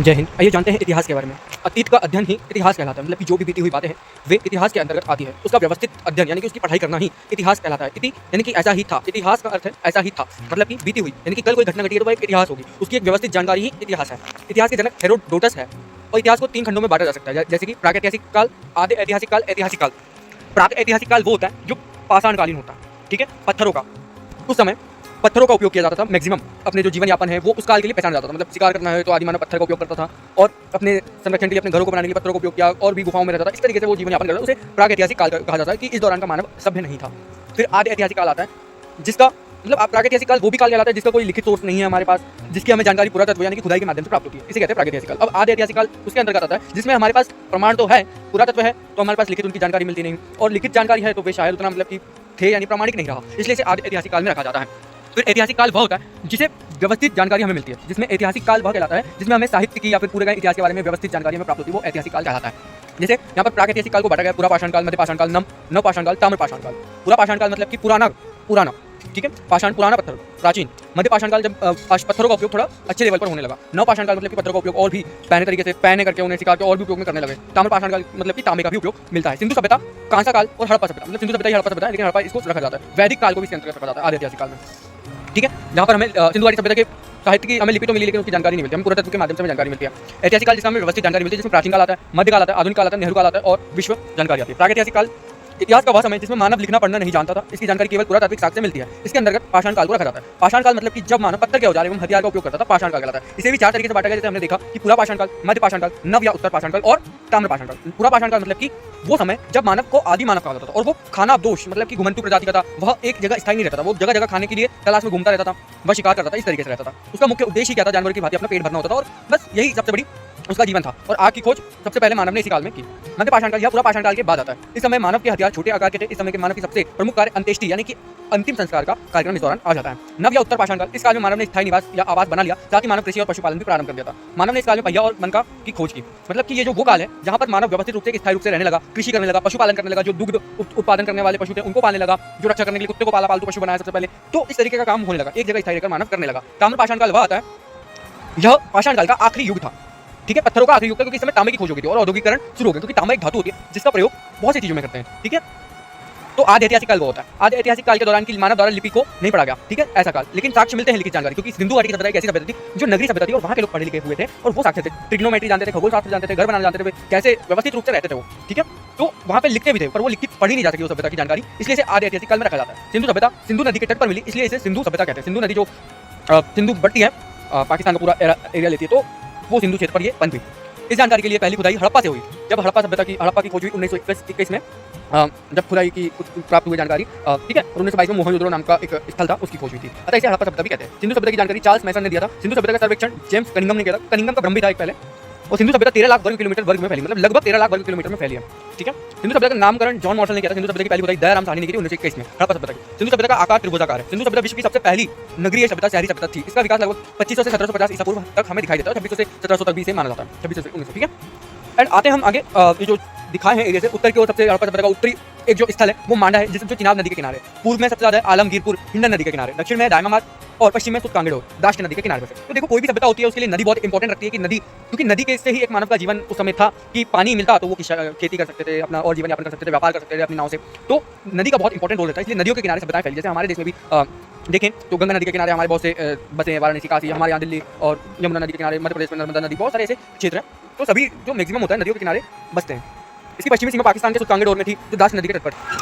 जय हिंद। आइए जानते हैं इतिहास के बारे में। अतीत का अध्ययन ही इतिहास कहलाता है। मतलब कि जो भी बीती हुई बातें हैं वे इतिहास के अंतर्गत आती है। उसका व्यवस्थित अध्ययन यानी कि उसकी पढ़ाई करना ही इतिहास कहलाता है। इति यानी कि ऐसा ही था। इतिहास का अर्थ है ऐसा ही था, मतलब कि बीती हुई यानी कि कल कोई घटना घटी है तो वह एक इतिहास होगी। उसकी एक व्यवस्थित जानकारी ही इतिहास है। इतिहास के जनक हेरोडोटस है और इतिहास को 3 खंडों में बांटा जा सकता है, जैसे कि प्रागैतिहासिक काल, आदि ऐतिहासिक काल, ऐतिहासिक काल। प्रागैतिहासिक काल वो होता है जो पाषाणकालीन होता है, ठीक है, पत्थरों का। उस समय पत्थरों का उपयोग किया जाता था मैक्सिमम। अपने जो जीवन यापन है वो उस काल के लिए पहचाना जाता था। मतलब शिकार करना है तो आदि मानव पत्थर का उपयोग करता था और अपने संरक्षण के लिए अपने घरों को बनाने के लिए पत्थरों का उपयोग किया और भी गुफाओं में रहता था। इस तरीके से वो जीवन यापन करता था। उसे प्रागैतिहासिक काल कहा जाता है कि इस दौरान का मानव सभ्य नहीं था। फिर आदि ऐतिहासिक काल आता है, जिसका मतलब प्रागैतिहासिक काल वो भी काल कहलाता है जिसका कोई लिखित सोर्स नहीं है हमारे पास, जिसकी हमें जानकारी पुरातत्व यानी कि खुदाई के माध्यम से प्राप्त होती है। इसे कहते हैं प्रागैतिहासिक काल। अब आदि ऐतिहासिक काल उसके अंतर्गत आता है जिसमें हमारे पास प्रमाण तो है, पुरातत्व है, तो हमारे पास लिखित उनकी जानकारी मिलती नहीं, और लिखित जानकारी है तो वे शायद उतना मतलब कि थे यानी प्रामाणिक नहीं रहा, इसलिए इसे आदि ऐतिहासिक काल में रखा जाता है। फिर ऐतिहासिक काल वह होता है जिसे व्यवस्थित जानकारी हमें मिलती है, जिसमें ऐतिहासिक काल वह कहलाता है जिसमें हमें साहित्य की या फिर पूरे इतिहास के बारे में व्यवस्थित जानकारी हमें प्राप्त होती है, वो ऐतिहासिक काल कहलाता है। जैसे यहाँ पर प्रागैतिहासिक काल को बांटा गया पूरा पाषाण काल, मध्य पाषाण काल, नव पाषाण काल, ताम्र पाषाण काल। पूरा पाषाण काल मतलब कि पुराना, ठीक है, पाषाण पुराना पत्थर, प्राचीन। मध्य पाषाण काल जब पत्थरों का उपयोग थोड़ा अच्छे लेवल पर होने लगा। नव पाषाण काल मतलब कि पत्थरों का उपयोग और भी पहने तरीके से पहने करके उन्हें शिकार के और भी उपयोग में करने लगे। ताम्र पाषाण काल मतलब कि तांबे का भी उपयोग मिलता है। सिंधु सभ्यता, कांसा काल और हड़प्पा सभ्यता, मतलब सिंधु सभ्यता ही हड़प्पा सभ्यता है, लेकिन हड़प्पा इसको रखा जाता है। वैदिक काल को भी इसके अंतर्गत रखा जाता है आदि ऐतिहासिक काल में, ठीक है, जहाँ पर हमें सिंधु घाटी सभ्यता के साहित्य की हमें लिपि तो मिली लेकिन उसकी जानकारी नहीं मिलती, हमें पुरातत्व के माध्यम से हमें जानकारी मिलती है। ऐतिहासिक काल जिसमें हमें व्यवस्थित जानकारी मिलती है, जिसमें प्राचीन काल आता है, मध्य काल आता है, आधुनिक काल आता है, नेहरू काल आता है और विश्व जानकारी आती है। प्रागैतिहासिक काल इतिहास का वह समय जिसमें मानव लिखना पढ़ना नहीं जानता था, इसकी जानकारी केवल पुरातात्विक साक्ष्य से मिलती है। इसके अंतर्गत पाषाण काल को रखा जाता है। पाषाण काल मतलब कि जब मानव पत्थर के औजार एवं हथियार का उपयोग करता था, पाषाण काल कहलाता है। इसे भी 4 तरीके से बांटा गया, जैसे हमने देखा कि पूरा पाषाण काल, मध्य पाषाण काल, नव या उत्तर पाषाण काल और ताम्र पाषाण काल। पूरा पाषाण काल मतलब कि वो समय जब मानव को आदि मानव कहा जाता था और वो खाना दोष मतलब कि घुमंतु प्रजाति का था। वह एक जगह स्थायी नहीं रहता था, वो जगह जगह खाने के लिए तलाश में घूमता रहता था, वह शिकार करता था, इस तरीके से रहता था। उसका मुख्य उद्देश्य क्या था? जानवर की भांति अपना पेट भरना होता था और बस यही सबसे बड़ी उसका जीवन था। और आग की खोज सबसे पहले मानव ने इसी काल में की। मध्य पाषाण काल या पूरा पाषाण काल के बाद आता है। इस समय मानव के हथियार छोटे आकार के थे। इस समय के मानव की सबसे प्रमुख कार्य अंत्येष्टि यानी कि अंतिम संस्कार का कार्यक्रम इस दौरान आ जाता है। नव या उत्तर पाषाण काल, इस काल में मानव ने स्थायी निवास या आवास बना लिया, साथ ही मानव कृषि और पशुपालन भी प्रारंभ कर दिया था। मानव ने इस काल में पहिया और मन की खोज की। मतलब कि ये जो वो काल है जहाँ पर मानव व्यवस्थित रूप से स्थायी रूप से रहने लगा, कृषि करने लगा, पशुपालन करने लगा, जो दुग्ध उत्पादन करने वाले पशु थे उनको पालने लगा, जो रक्षा करने के लिए कुत्ते को पालतू पशु बनाया सबसे पहले, तो इस तरीके का काम होने लगा, एक जगह स्थायी रहकर मानव करने लगा। ताम्र पाषाण काल वह आता है, यह पाषाण काल का आखिरी युग था, ठीक है, पत्थरों का आखिरी युग था, क्योंकि इस समय तांबे की खोज हो गई थी और औद्योगिकरण शुरू हो गया, क्योंकि तांबा एक धातु होती है जिसका प्रयोग बहुत सी चीजों में करते हैं, ठीक है। तो आदि ऐतिहासिक काल वो होता है। आदि ऐतिहासिक काल के दौरान की मानव द्वारा लिपि को नहीं पढ़ा गया, ठीक है, ऐसा काल, लेकिन साक्ष्य मिलते हैं लिखित जानकारी, क्योंकि सिंधु घाटी की सभ्यता एक ऐसी सभ्यता थी जो नगरीय सभ्यता थी और वहाँ के लोग पढ़े लिखे हुए थे और वो साक्ष्य थे, ट्रिग्नोमेट्री जानते थे, खगोल शास्त्र जानते थे, घर बनाना जानते थे, कैसे व्यवस्थित रूप से रहते थे वो, ठीक है। तो वहाँ पे लिखते भी थे पर वो लिखित पढ़ी नहीं जा सकी उस सभ्यता की जानकारी, इसलिए इसे आदि ऐतिहासिक काल में रखा जाता है। सिंधु सभ्यता सिंधु नदी के तट पर मिली, इसलिए इसे सिंधु सभ्यता कहते हैं। सिंधु नदी जो सिंधु बढ़ती है, पाकिस्तान का पूरा एरिया लेती है, तो वो सिंधु क्षेत्र पर ये बन गई। इस जानकारी के लिए पहली खुदाई हड़प्पा से हुई। जब हड़प्पा की खोज हुई 1921 में, जब खुदाई की प्राप्त हुई जानकारी, ठीक है, और 1922 में मोहनजोदड़ो नाम का एक स्थल था, उसकी खोज हुई थी, अतः इसे हड़प्पा सभ्यता भी कहते हैं। सिंधु सभ्यता की जानकारी चार्ल्स मैसन ने दिया था। सिंधु सभ्यता का सर्वेक्षण जेम्स कनिंघम ने किया था। कनिंघम का ब्रह्म भी था एक पहले। और सिंधु सभ्यता 13 लाख वर्ग किलोमीटर में फैली, मतलब लगभग 13 लाख वर्ग किलोमीटर में फैली है, ठीक है। सिंधु सभ्यता का नामकरण जॉन मॉर्सल ने किया था। सिंधु सभ्यता की पहली खुदाई दयाराम साहनी ने की थी 1921 में हड़प्पा सभ्यता की। सिंधु सभ्यता का आकार त्रिभुजाकार है। सिंधु सभ्यता विश्व की सबसे पहली नगरीय सभ्यता, शहरी सभ्यता थी। इसका विकास लगभग 2500 से 1750 ईसा पूर्व तक हमें दिखाई देता है। 2600 से 1700 तक भी इसे माना जाता है, 2600 से 1900, ठीक है। एंड आते हैं हम आगे, ये जो दिखाए हैं एरिया से उत्तर की ओर सबसे हड़प्पा सभ्यता का उत्तरी एक जो स्थल है वो मांडा है, जिसमें जो चिनाब नदी के किनारे, पूर्व में सबसे ज्यादा है आलमगीरपुर हिंडन नदी के किनारे, दक्षिण में दायमामाद और पश्चिम में सुतकांगड़ो दाश्त नदी के किनारे पर। तो देखो कोई भी सभ्यता होती है उसके लिए नदी बहुत इंपॉर्टेंट रखती है कि नदी, क्योंकि नदी के से ही एक मानव का जीवन उस समय था कि पानी मिलता तो वो खेती कर सकते थे, अपना और जीवन यापन कर सकते थे, व्यापार कर सकते थे अपनी नाव से। तो नदी का बहुत इंपॉर्टेंट रोल रहता है, इसलिए नदियों के किनारे सभ्यताएं फैली। जैसे हमारे देश में भी देखें तो गंगा नदी के किनारे हमारे बहुत से बसे हैं, वाराणसी, काशी, हमारे यहाँ दिल्ली, और यमुना नदी के किनारे मध्य प्रदेश में नर्मदा नदी, बहुत सारे ऐसे क्षेत्र हैं। तो सभी जो मैक्सिमम होता है नदियों के किनारे बसते हैं। इसकी पश्चिमी सीमा पाकिस्तान के सुतकांगड़ोर में थी, जो दास नदी के तट पर।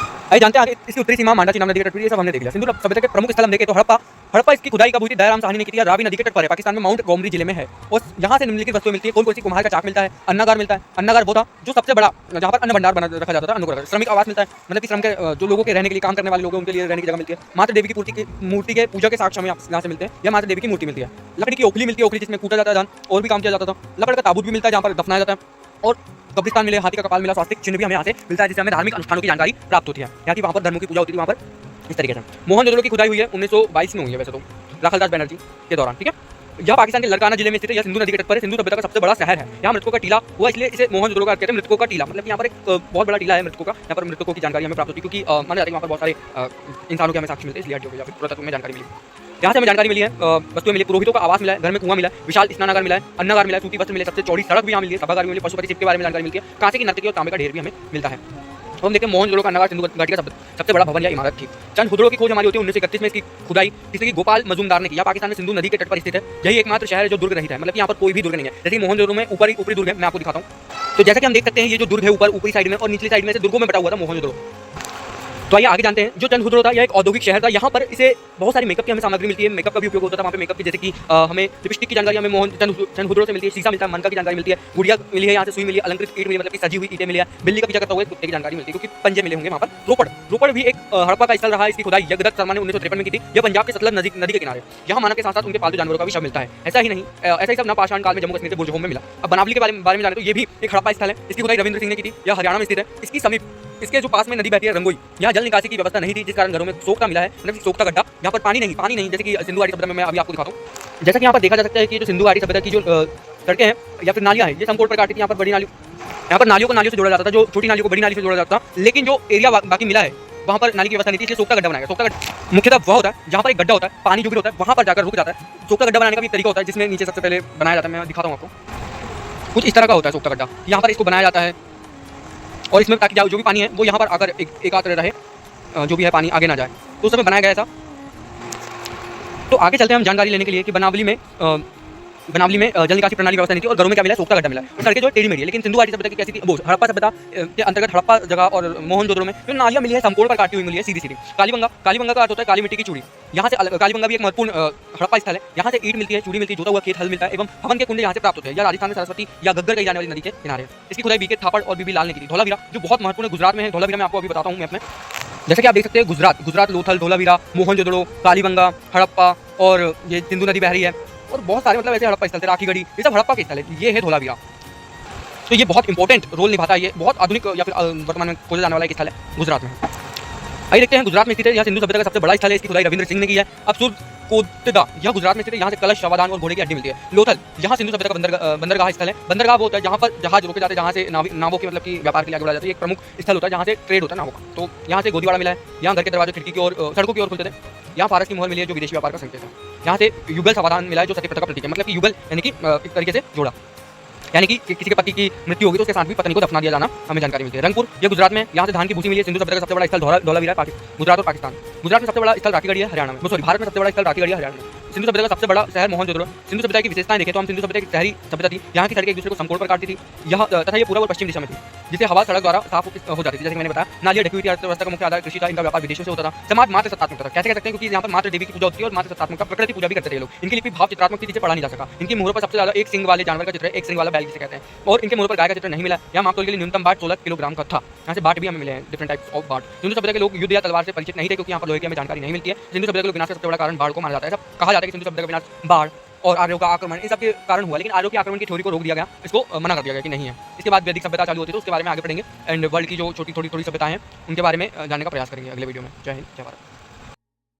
आइए जानते हैं आगे इसकी उत्तरी सीमा मांडा चिनाब नदी के तट पर। ये सब हमने देख लिया। सिंधु सभ्यता के प्रमुख स्थल हम देखें तो हड़प्पा इसकी खुदाई कब हुई थी? दयाराम साहनी ने की थी। रावी नदी के तट पर है, पाकिस्तान में माउंट गोमरी जिले में है। और यहाँ से निम्नलिखित वस्तुएं मिलती है। कोल कोसी कुम्हार का चाक मिलता है, अन्नागार मिलता है। अन्नागार वो था जो सबसे बड़ा, जहाँ पर अन्न भंडार बना रखा जाता था, अन्न को रखा। श्रमिक आवास मिलता है, मतलब कि श्रम के जो लोगों के रहने के लिए, काम करने वाले लोग उनके लिए रहने की जगह मिलती है। माता देवी की मूर्ति के पूजा के साक्ष्य हमें यहाँ से मिलते हैं, या माता देवी की मूर्ति मिलती है। लकड़ी की ओखली मिलती है, ओखली जिसमें कूटा जाता है धान और भी काम किया जाता था। लकड़ का ताबूत भी मिलता है जहाँ पर दफनाया जाता है। और कब्रिस्तान मिले, हाथी का कपाल मिला, स्वास्तिक चिन्ह भी हमें यहाँ से मिलता है, जिससे हमें धार्मिक अनुष्ठानों की जानकारी प्राप्त होती है। यहाँ की वहाँ पर धर्मों की पूजा होती थी, वहाँ पर इस तरीके से। मोहनजोदड़ो की खुदाई हुई है 1922 में हुई है वैसे तो, राखलदास बनर्जी के दौरान, ठीक है। यह पाकिस्तान के लड़काना जिले में स्थित है। यह सिंधु नदी के तट पर है। सिंधु सभ्यता का सबसे बड़ा शहर है। यहाँ मृतकों का टीला हुआ, इसलिए इसे मोहनजोदड़ो का कहते हैं, मृतकों का टीला। मतलब यहाँ पर एक बहुत बड़ा टीला है मृतकों का। यहाँ पर मृतकों की जानकारी हमें प्राप्त होती है, क्योंकि माना जाता है कि वहाँ पर बहुत सारे इंसानों के हमें साक्ष्य मिलते हैं, इसलिए पुरातत्व में जानकारी मिली। यहाँ से हमें जानकारी मिली है, वस्तुएं मिली, पुरोहितों का आवास मिला है, घर में कुआं मिला है, विशाल स्नानागार मिला है, अन्नागार मिला है, सूती वस्त्र मिले, सबसे चौड़ी सड़क भी यहाँ मिली है, सभागार भी मिली, पशुपति शिव के बारे में जानकारी मिलती है, कांसे की नर्तकी और तांबे का ढेर भी हमें मिलता है। तो हम देखते हैं मोहनजोदड़ो का अन्नागार सिंधु घाटी का सबसे बड़ा भवन या इमारत थी। चंदहुदड़ो की खोज हमारी होती है 1931 में, इसकी खुदाई जिससे कि गोपाल मजूमदार ने की। पाकिस्तान में सिंधु नदी के तट पर स्थित है, यही एकमात्र शहर है जो दुर्ग रहित है, मतलब यहाँ पर कोई भी दुर्ग नहीं है। जैसे मोहनजोदड़ो में ऊपरी दुर्ग है, मैं आपको दिखाता हूँ। तो जैसा कि हम देख सकते हैं, ये जो दुर्ग है ऊपरी साइड में और निचली साइड में से दुर्गों में बटा हुआ था मोहनजोदड़ो। तो आइए आगे जानते हैं। जो चंदहुदड़ो था यह एक औद्योगिक शहर था। यहाँ पर इसे बहुत सारी मेकअप की हमें सामग्री मिलती है, मेकअप का भी उपयोग होता था वहाँ पे मेकअप की, जैसे कि हमें लिपस्टिक की जानकारी हमें चंदहुदड़ो से मिलती है, शीशा मिलता है, मनका की जानकारी मिलती है, गुड़िया मिली है, यहाँ से सुई मिली है, अलंकृत ईंट मिली, मतलब कि सजी हुई ईंटें मिली है, बिल्ली का पीछा करता हुआ कुत्ते की जानकारी मिलती है, क्योंकि पंजे मिले होंगे वहाँ पर। रोपड़ भी एक हड़प्पा का स्थल रहा है। इसकी खुदाई जगदत्त शर्मा ने 1953 में की थी। यह पंजाब के सतलज नदी के किनारे। यहाँ मानव के साथ साथ उनके पालतू जानवरों का भी शव मिलता है। ऐसा ही सब नवपाषाण काल में जम्मू कश्मीर के बुरजहोम में मिला। अब बनावली के बारे में जाने तो ये भी एक हड़प्पा स्थल है। इसकी खुदाई रविंद्र सिंह ने की थी। यह हरियाणा में स्थित है। इसकी समीप इसके जो पास में नदी बहती है रंगोई, यहाँ जल निकासी की व्यवस्था नहीं थी, जिस कारण घरों में सोखता मिला है, मतलब सोखता गड्ढा। यहाँ पर पानी नहीं, जैसे कि सिंधु घाटी सभ्यता में मैं अभी आपको दिखाता हूँ। जैसा कि यहाँ पर देखा जा सकता है कि जो सिंधु घाटी सभ्यता की जो सड़कें हैं या फिर नालियाँ हैं, ये समकोण प्रकार की थी। यहाँ पर बड़ी नाली, यहाँ पर नालियों को नालियों से जोड़ा जाता था, जो छोटी नालियों को बड़ी नाली से जोड़ा जाता था। लेकिन जो एरिया बाकी मिला है वहाँ पर नाली की व्यवस्था नहीं थी, इसलिए सोखता गड्ढा बनाया। सोखता गड्ढा मुख्यतः वह होता है जहाँ पर एक गड्ढा होता है, पानी जो भी होता है वहाँ पर जाकर रुक जाता है। सोखता गड्ढा बनाने का भी तरीका होता है, जिसमें नीचे सबसे पहले बनाया जाता है। मैं दिखाता हूँ आपको। कुछ इस तरह का होता है सोखता गड्ढा। यहाँ पर इसको बनाया जाता है और इसमें ताकि जो भी पानी है वो यहाँ पर आकर एक आकर रहे, जो भी है पानी आगे ना जाए, तो उस समय बनाया गया था। तो आगे चलते हैं हम जानकारी लेने के लिए कि बनावली में जल निकासी प्रणाली व्यवस्था नहीं थी और घरों में क्या मिला, सोखता गड्ढा मिला और सड़कें जो टेढ़ी मेढ़ी है। लेकिन सिंधु घाटी सभ्यता की कैसी थी, वो हड़प्पा सभ्यता के अंतर्गत हड़प्पा जगह और मोहनजोदड़ो में जो नालियाँ मिली है समकोण पर काटी हुई मिली है, सीधी। कालीबंगा का अर्थ होता है काली मिट्टी की चूड़ी। यहाँ से कालीबंगा भी एक महत्वपूर्ण हड़प्पा स्थल है। यहाँ से ईंट मिलती है, चूड़ी मिलती है, जोता हुआ खेत हल मिलता है एवं हवन के कुंड यहाँ से प्राप्त होते हैं। यह राजस्थान में सरस्वती या गग्गर कही जाने वाली नदी के किनारे है। इसकी खुदाई बीके थापड़ और बीबी लाल ने की थी। धौलावीरा जो बहुत महत्वपूर्ण गुजरात में है, धौलावीरा मैं आपको अभी बताता हूँ मैप में। जैसे कि आप देख सकते हैं गुजरात लोथल, धौलावीरा, मोहनजोदड़ो, कालीबंगा, हड़प्पा और ये सिंधु नदी बह रही है और बहुत सारे मतलब ऐसे हड़प्पा स्थल थे, राखीगढ़ी, ये सब हड़प्पा के स्थल है। ये है धौलावीरा। तो ये बहुत इंपॉर्टेंट रोल निभाता है। ये बहुत आधुनिक या फिर वर्तमान में खोजा जाने वाला एक स्थल है गुजरात में। आइए देखते हैं गुजरात में स्थित है, यहाँ सिंधु सभ्यता का सबसे बड़ा स्थल है। इसकी खुदाई रविंद्र सिंह ने की है। अब सुरकोटदा यह गुजरात में स्थित है। यहाँ से कलश, शवादान और घोड़े की हड्डी मिलती है। लोथल यहाँ सिंधु सभ्यता का बंदरगाह स्थल है। बंदरगाह वो होता है जहाँ पर जहाज रोके जाते हैं, जहाँ से नावों के मतलब कि व्यापार के लिए आगे बढ़ा जाता है। एक प्रमुख स्थल होता है जहाँ से ट्रेड होता है नावों का। तो यहाँ से गोदीवाड़ा मिला है। यहाँ घर के दरवाजे खिड़की की ओर, सड़कों की ओर खुलते थे। यहाँ फारस की मोहर मिली है जो विदेशी व्यापार का संकेत है। यहाँ से युगल समाधान मिला है जो सत्य प्रथा का प्रतीक है, मतलब कि युगल यानी कि एक तरीके से जोड़ा, यानी कि किसी के पति की मृत्यु होगी तो उसके साथ भी पत्नी को दफना दिया जाना हमें जानकारी मिलती है। रंगपुर ये गुजरात में, यहाँ से धान की भूसी मिली है। सिंधु सभ्यता का सबसे बड़ा स्थल धौलावीरा है, गुजरात और पाकिस्तान। गुजरात में सबसे बड़ा स्थल राखीगढ़ी है हरियाणा में, सॉरी भारत में सबसे बड़ा स्थल राखीगढ़ी है हरियाणा में। सिंधु सभ्यता का सबसे बड़ा शहर मोहनजोदड़ो। सिंधु सभ्यता की विशेषताएं देखें तो हम सिंधु सभ्यता की शहरी सभ्यता थी। यहाँ की सड़कें एक दूसरे को समकोण पर काटती थी, यह तथा ये पूर्व और पश्चिम दिशा में थी, जिसे हवा सड़क द्वारा साफ हो जाती थी। जैसे मैंने बताया, नालियाँ ढकी हुई थी। अर्थव्यवस्था का मुख्य आधार कृषि था। इनका व्यापार विदेशों से होता था। समाज मात्र सत्तात्मक था। कैसे कह सकते हैं, क्योंकि यहाँ पर मात्र देवी की पूजा होती है और मात्र सत्तात्मक का प्रकृति पूजा भी करते थे लोग। इनकी लिपि भाव चित्रात्मक थी, जिसे पढ़ा नहीं जा सका। इनकी मुहरों पर सबसे ज्यादा एक सिंग वाले जानवर का चित्र है, एक सिंग वाला बैल जिसे कहते हैं, और इनके मुहरों पर गाय का चित्र नहीं मिला। यहाँ मापतोल के लिए न्यूनतम बाट 16 किलोग्राम का था। यहाँ से बाट भी हमें मिले हैं, डिफरेंट टाइप्स ऑफ बाट। सिंधु सभ्यता के लोग युद्ध या तलवार से परिचित नहीं थे, क्योंकि यहाँ पर लोहे की हमें जानकारी नहीं मिलती है। सिंधु सभ्यता के लोग विनाश का सबसे बड़ा कारण बाढ़ को माना जाता है। ऐसा कहा जाता है कि सिंधु सभ्यता का विनाश बाढ़ और आर्यों का आक्रमण इन सब के कारण हुआ, लेकिन आर्यों के आक्रमण की थ्योरी को रोक दिया गया, इसको मना कर दिया गया कि नहीं है। इसके बाद वैदिक सभ्यता चालू होती है, तो उसके बारे में आगे पढ़ेंगे एंड वर्ल्ड की जो छोटी थोड़ी सभ्यताएं हैं उनके बारे में जानने का प्रयास करेंगे अगले वीडियो में। जय हिंद, जय भारत।